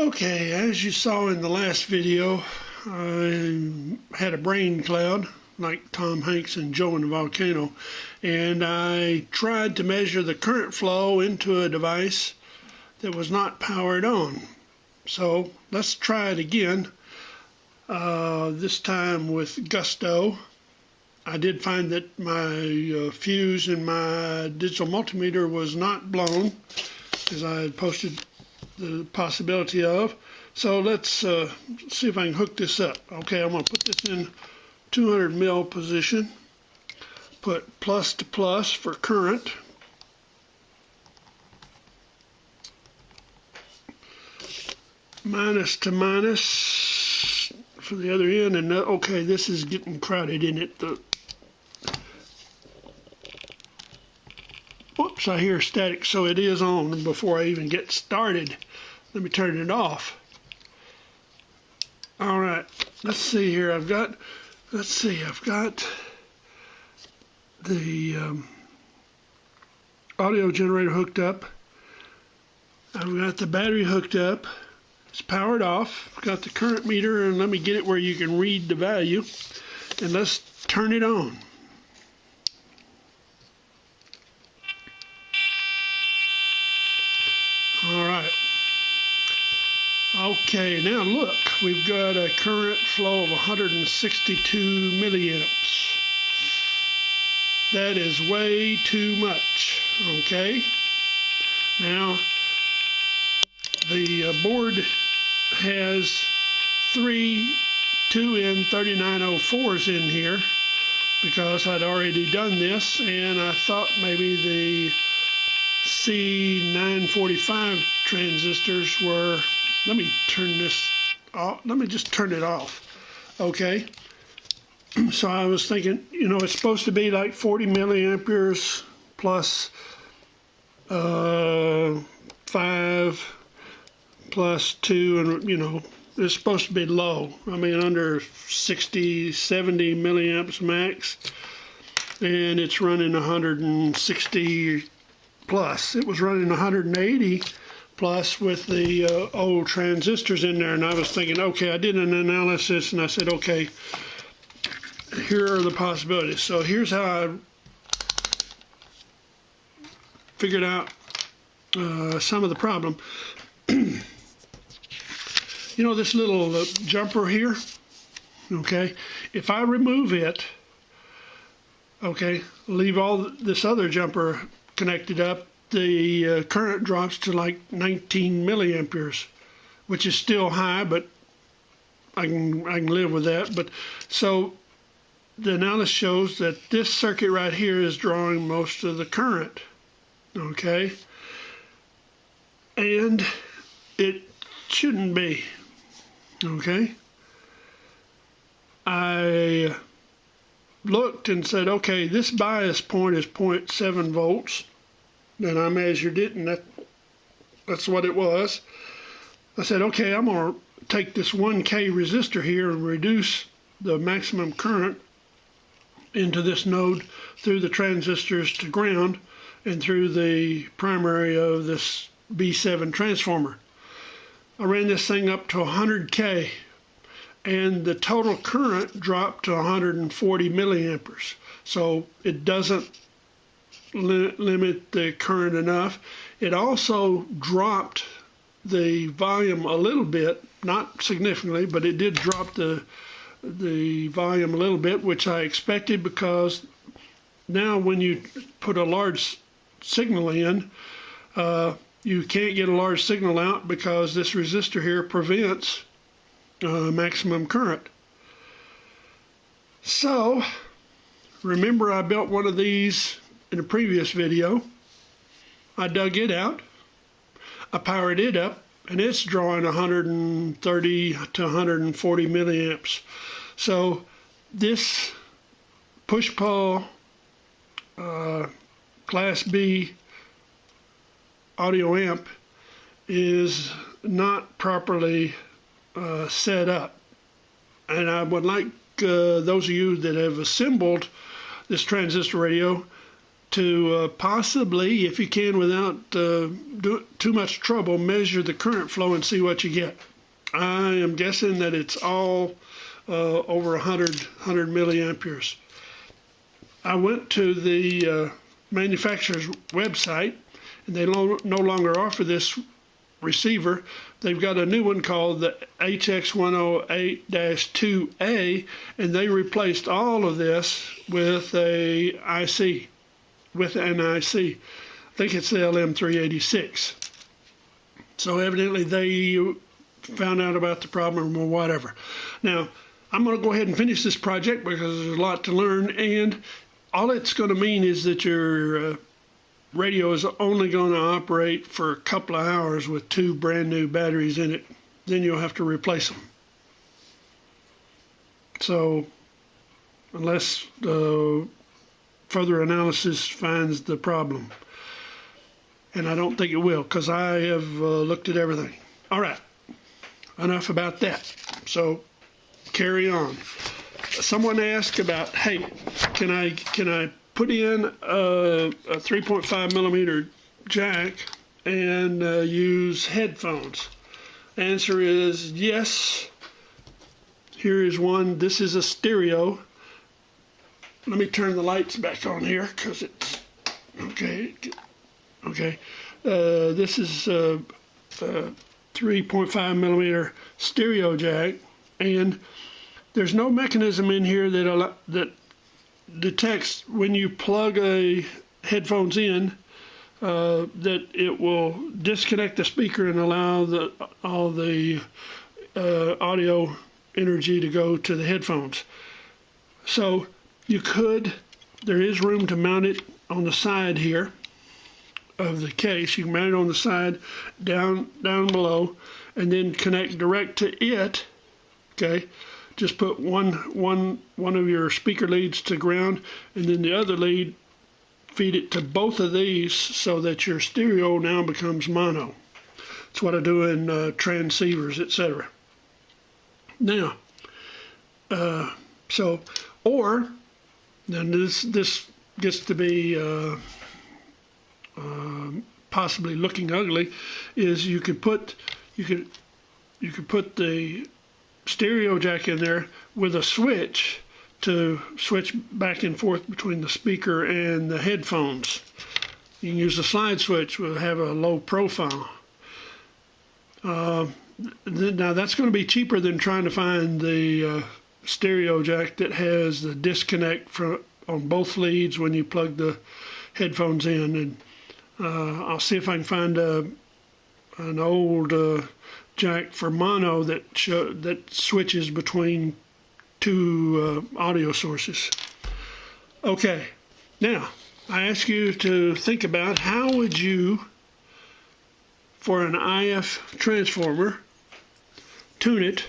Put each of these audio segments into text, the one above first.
Okay, as you saw in the last video, I had a brain cloud like Tom Hanks and Joe in the Volcano, and I tried to measure the current flow into a device that was not powered on. So let's try it again, this time with gusto. I did find that my fuse in my digital multimeter was not blown, as I had posted the possibility of. So let's see if I can hook this up. Okay, I'm going to put this in 200 mil position, put plus to plus for current, minus to minus for the other end, and okay, this is getting crowded in it. Whoops, I hear static, so it is on before I even get started. Let me turn it off. All right, let's see here. I've got the audio generator hooked up. I've got the battery hooked up. It's powered off. I've got the current meter, and let me get it where you can read the value. And let's turn it on. All right. Okay, now look, we've got a current flow of 162 milliamps. That is way too much, okay? Now, the board has three 2N3904s in here because I'd already done this, and I thought maybe the C945 transistors were. Let me turn this off. Let me just turn it off. Okay. So I was thinking, you know, it's supposed to be like 40 milliamperes plus 5 plus 2, and you know, it's supposed to be low. I mean, under 60, 70 milliamps max, and it's running 160 plus. It was running 180 plus with the old transistors in there, and I was thinking, okay, I did an analysis, and I said, okay, here are the possibilities. So here's how I figured out some of the problem. You know this little jumper here, okay, if I remove it, okay, leave all this other jumper connected up, the current drops to like 19 milliamperes, which is still high, but I can live with that. But so the analysis shows that this circuit right here is drawing most of the current, okay, and it shouldn't be, okay. I looked and said, okay, this bias point is 0.7 volts. And I measured it, and that's what it was. I said, okay, I'm going to take this 1K resistor here and reduce the maximum current into this node through the transistors to ground and through the primary of this B7 transformer. I ran this thing up to 100K, and the total current dropped to 140 milliamperes. So it doesn't limit the current enough. It also dropped the volume a little bit, not significantly, but it did drop the volume a little bit, which I expected, because now when you put a large signal in, you can't get a large signal out because this resistor here prevents maximum current. So remember, I built one of these in a previous video. I dug it out, I powered it up, and it's drawing 130 to 140 milliamps. So this push-pull Class B audio amp is not properly set up. And I would like those of you that have assembled this transistor radio to possibly, if you can without too much trouble, measure the current flow and see what you get. I am guessing that it's all over 100 milliamperes. I went to the manufacturer's website, and they no longer offer this receiver. They've got a new one called the HX108-2 AM, and they replaced all of this with an IC. I think it's the LM386. So evidently they found out about the problem or whatever. Now, I'm going to go ahead and finish this project because there's a lot to learn, and all it's going to mean is that your radio is only going to operate for a couple of hours with 2 brand new batteries in it. Then you'll have to replace them. So, unless further analysis finds the problem. And I don't think it will, because I have looked at everything. All right, enough about that. So, carry on. Someone asked about, hey, can I put in a 3.5 millimeter jack and use headphones? Answer is yes. Here is one. This is a stereo. Let me turn the lights back on here because it's okay. This is a 3.5 millimeter stereo jack, and there's no mechanism in here that detects when you plug a headphones in that it will disconnect the speaker and allow all the audio energy to go to the headphones. So there is room to mount it on the side here of the case. You can mount it on the side down below and then connect direct to it. Okay, just put one of your speaker leads to ground, and then the other lead, feed it to both of these so that your stereo now becomes mono. That's what I do in transceivers, etc. Now, then this gets to be possibly looking ugly, is you could put the stereo jack in there with a switch to switch back and forth between the speaker and the headphones. You can use the slide switch, will have a low profile. Now that's going to be cheaper than trying to find the stereo jack that has the disconnect on both leads when you plug the headphones in. And I'll see if I can find an old jack for mono that switches between 2 audio sources. Okay, now I ask you to think about how would you, for an IF transformer, tune it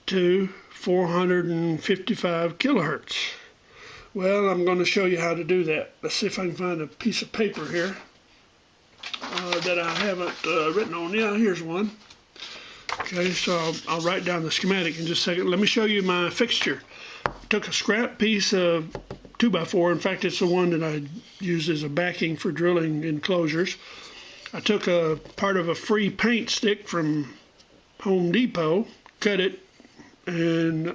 to 455 kilohertz. Well, I'm going to show you how to do that. Let's see if I can find a piece of paper here that I haven't written on. Yeah, here's one. Okay, so I'll write down the schematic in just a second. Let me show you my fixture. I took a scrap piece of 2x4. In fact, it's the one that I use as a backing for drilling enclosures. I took a part of a free paint stick from Home Depot, cut it, and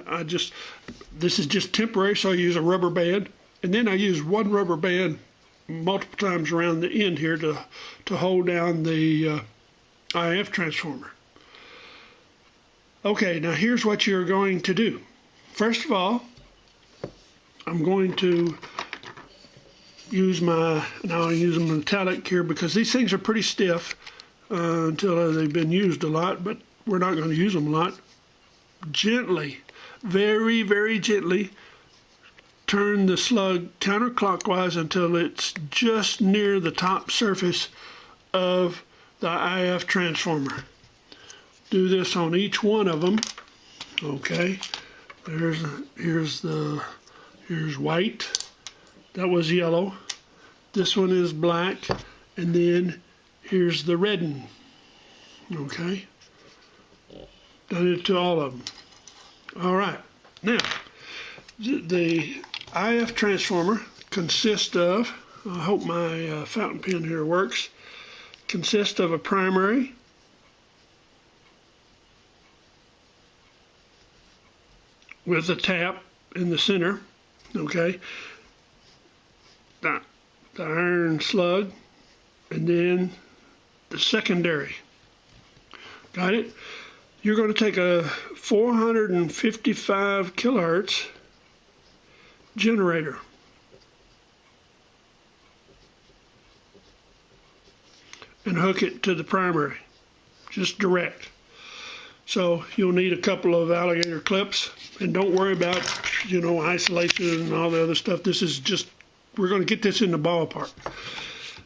this is just temporary, so I use a rubber band, and then I use one rubber band multiple times around the end here to hold down the IF transformer. Okay, now here's what you're going to do. First of all, I'm going to use now I use them metallic here because these things are pretty stiff until they've been used a lot, but we're not going to use them a lot. Gently, very, very gently, turn the slug counterclockwise until it's just near the top surface of the IF transformer. Do this on each one of them. Okay, here's white. That was yellow. This one is black, and then here's the red one. Okay, done it to all of them. All right, now the IF transformer consists of, I hope my fountain pen here works, consists of a primary, with a tap in the center, okay, the iron slug, and then the secondary. Got it? You're going to take a 455 kilohertz generator. And hook it to the primary, just direct. So you'll need a couple of alligator clips, and don't worry about, isolation and all the other stuff. This is just, we're going to get this in the ballpark.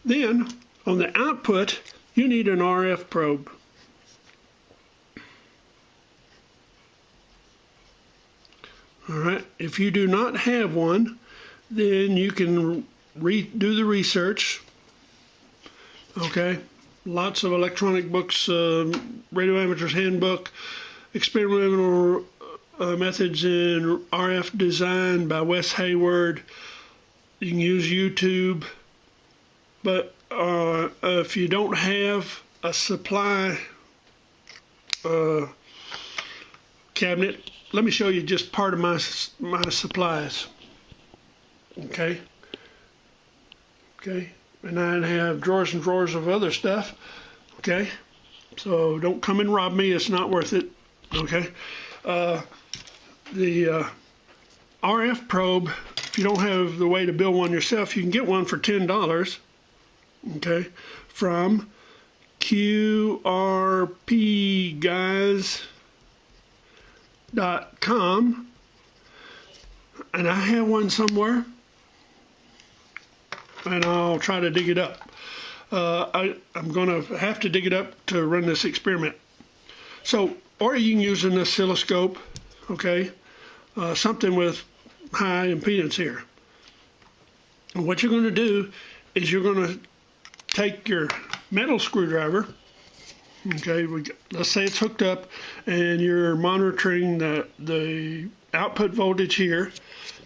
Then on the output, you need an RF probe. All right, if you do not have one, then you can do the research. Okay, lots of electronic books, Radio Amateur's Handbook, Experimental Methods in RF Design by Wes Hayward. You can use YouTube, but if you don't have a supply cabinet, let me show you just part of my supplies. Okay, and I have drawers and drawers of other stuff. Okay, so don't come and rob me, it's not worth it. Okay, the RF probe, if you don't have the way to build one yourself, you can get one for $10. Okay, from QRPguys.com, and I have one somewhere, and I'll try to dig it up. I'm going to have to dig it up to run this experiment. So, or you can use an oscilloscope, okay, something with high impedance here. And what you're going to do is you're going to take your metal screwdriver, okay, let's say it's hooked up, and you're monitoring the output voltage here.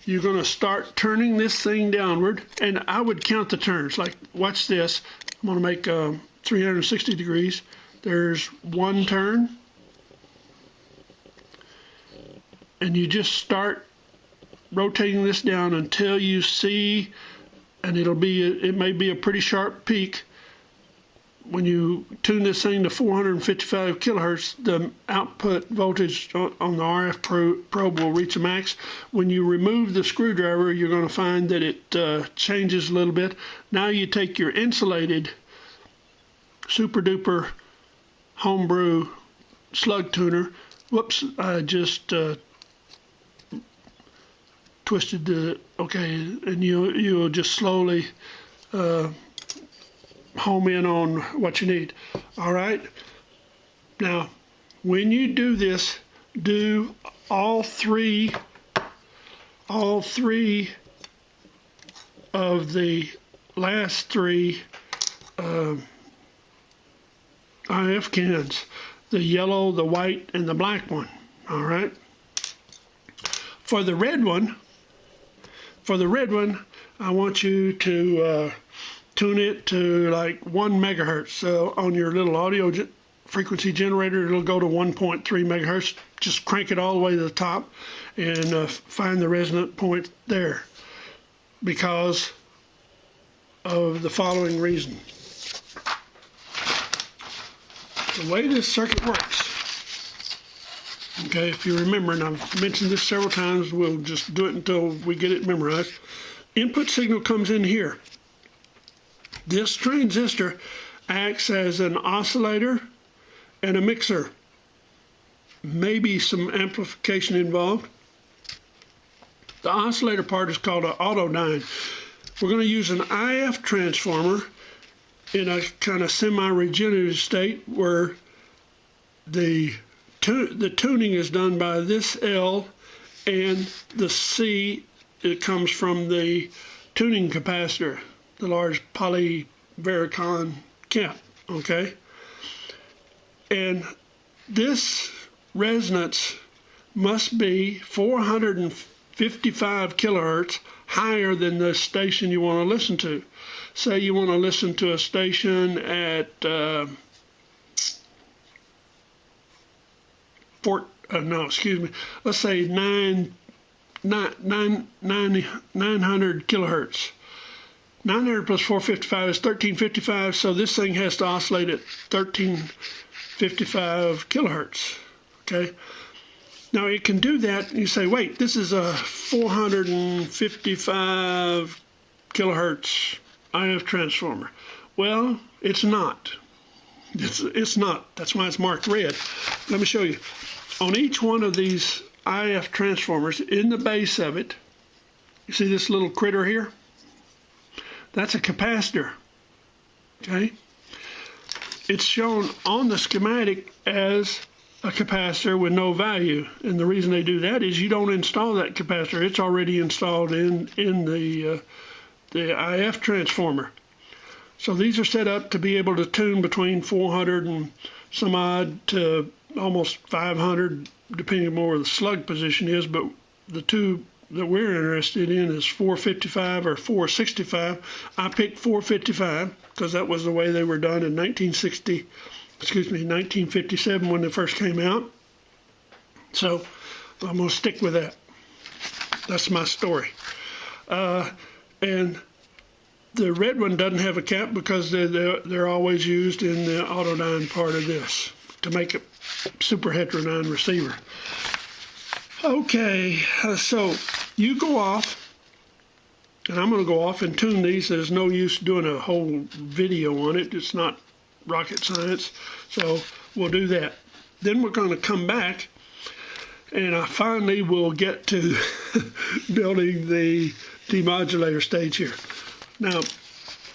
You're going to start turning this thing downward, and I would count the turns. Like, watch this. I'm going to make 360 degrees. There's one turn, and you just start rotating this down until you see, and it may be a pretty sharp peak. When you tune this thing to 455 kilohertz, the output voltage on the RF probe will reach a max. When you remove the screwdriver, you're going to find that it changes a little bit. Now you take your insulated super duper homebrew slug tuner. Whoops, I just twisted the, okay, and you'll just slowly home in on what you need. All right. Now, when you do this, do all three of the last three IF cans, the yellow, the white, and the black one. All right. For the red one, I want you to tune it to like 1 megahertz. So on your little audio frequency generator, it'll go to 1.3 megahertz. Just crank it all the way to the top and find the resonant point there, because of the following reason. The way this circuit works, okay, if you remember, and I've mentioned this several times, we'll just do it until we get it memorized. Input signal comes in here. This transistor acts as an oscillator and a mixer. Maybe some amplification involved. The oscillator part is called an autodyne. We're going to use an IF transformer in a kind of semi-regenerative state where the tuning is done by this L, and the C, it comes from the tuning capacitor, the large polyvaricon cap, okay? And this resonance must be 455 55 kilohertz higher than the station you want to listen to. Say you want to listen to a station at 900 kilohertz. 900 plus 455 is 1355, so this thing has to oscillate at 1355 kilohertz. Okay. Now it can do that, and you say, wait, this is a 455 kilohertz IF transformer. Well, it's not. It's not. That's why it's marked red. Let me show you. On each one of these IF transformers, in the base of it, you see this little critter here? That's a capacitor. Okay? It's shown on the schematic as a capacitor with no value, and the reason they do that is you don't install that capacitor. It's already installed in the IF transformer. So these are set up to be able to tune between 400 and some odd to almost 500, depending on where the slug position is, but the two that we're interested in is 455 or 465. I picked 455 because that was the way they were done in 1957 when they first came out. So I'm going to stick with that. That's my story. And the red one doesn't have a cap because they're always used in the autodyne part of this to make a super heterodyne receiver. Okay, so you go off, and I'm going to go off and tune these. There's no use doing a whole video on it. It's not rocket science, so we'll do that. Then we're going to come back, and I finally will get to building the demodulator stage here. Now,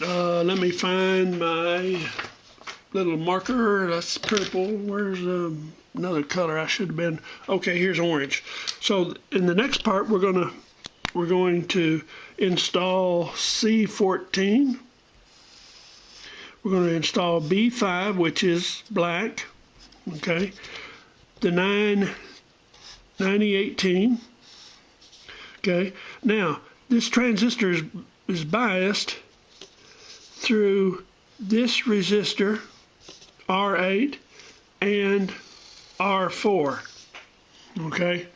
let me find my little marker. That's purple. Where's another color? I should have been. Okay, here's orange. So in the next part, we're going to install C14. We're going to install B5, which is black. Okay, the 9018. Okay, now this transistor is biased through this resistor R8 and R4. Okay,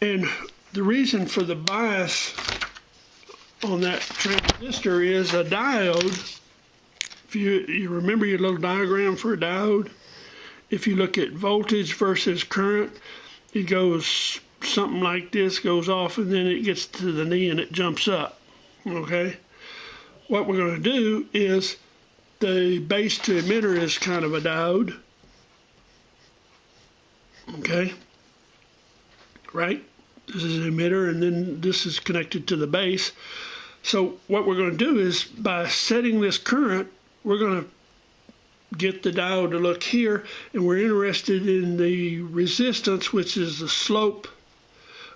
and the reason for the bias on that transistor is a diode. If you remember your little diagram for a diode, if you look at voltage versus current, it goes something like this, goes off, and then it gets to the knee and it jumps up. Okay, what we're going to do is the base to emitter is kind of a diode. Okay, right? This is an emitter, and then this is connected to the base. So what we're going to do is, by setting this current, we're going to get the diode to look here, and we're interested in the resistance, which is the slope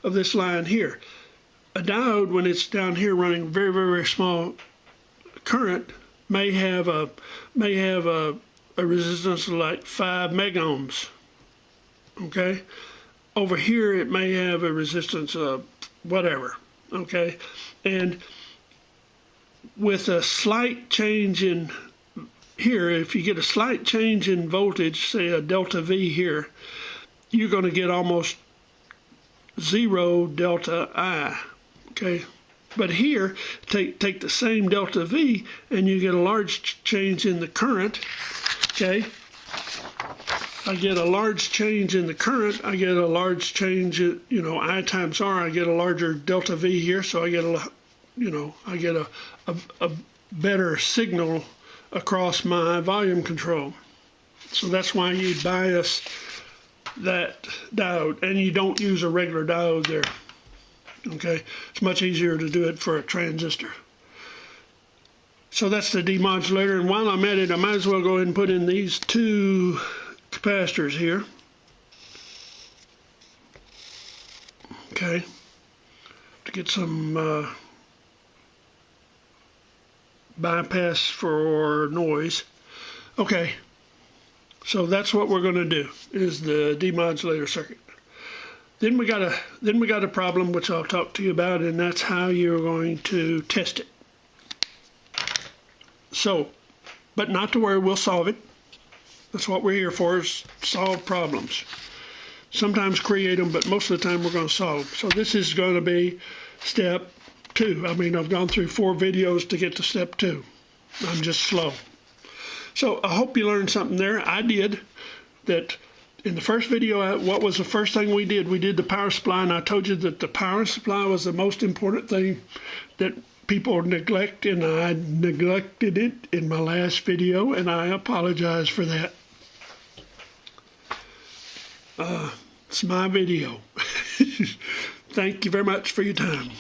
of this line here. A diode, when it's down here running very, very, very small current, may have a resistance of like 5 megohms. Okay, over here it may have a resistance of whatever. Okay, and with a slight change in here, if you get a slight change in voltage, say a delta V here, you're going to get almost 0 delta I. Okay, but here take the same delta V and you get a large change in the current. Okay, I get a large change in the current, I get a large change in, I times R, I get a larger delta V here, so I get a better signal across my volume control. So that's why you bias that diode, and you don't use a regular diode there. Okay, it's much easier to do it for a transistor. So that's the demodulator, and while I'm at it, I might as well go ahead and put in these two capacitors here. Okay, to get some bypass for noise. Okay, so that's what we're going to do, is the demodulator circuit. Then we got a problem which I'll talk to you about, and that's how you're going to test it. So, but not to worry, we'll solve it. That's what we're here for, is solve problems. Sometimes create them, but most of the time we're going to solve. So this is going to be step 2. I mean, I've gone through 4 videos to get to step 2. I'm just slow. So I hope you learned something there. I did. That in the first video, what was the first thing we did? We did the power supply, and I told you that the power supply was the most important thing that people neglect, and I neglected it in my last video, and I apologize for that. It's my video. Thank you very much for your time.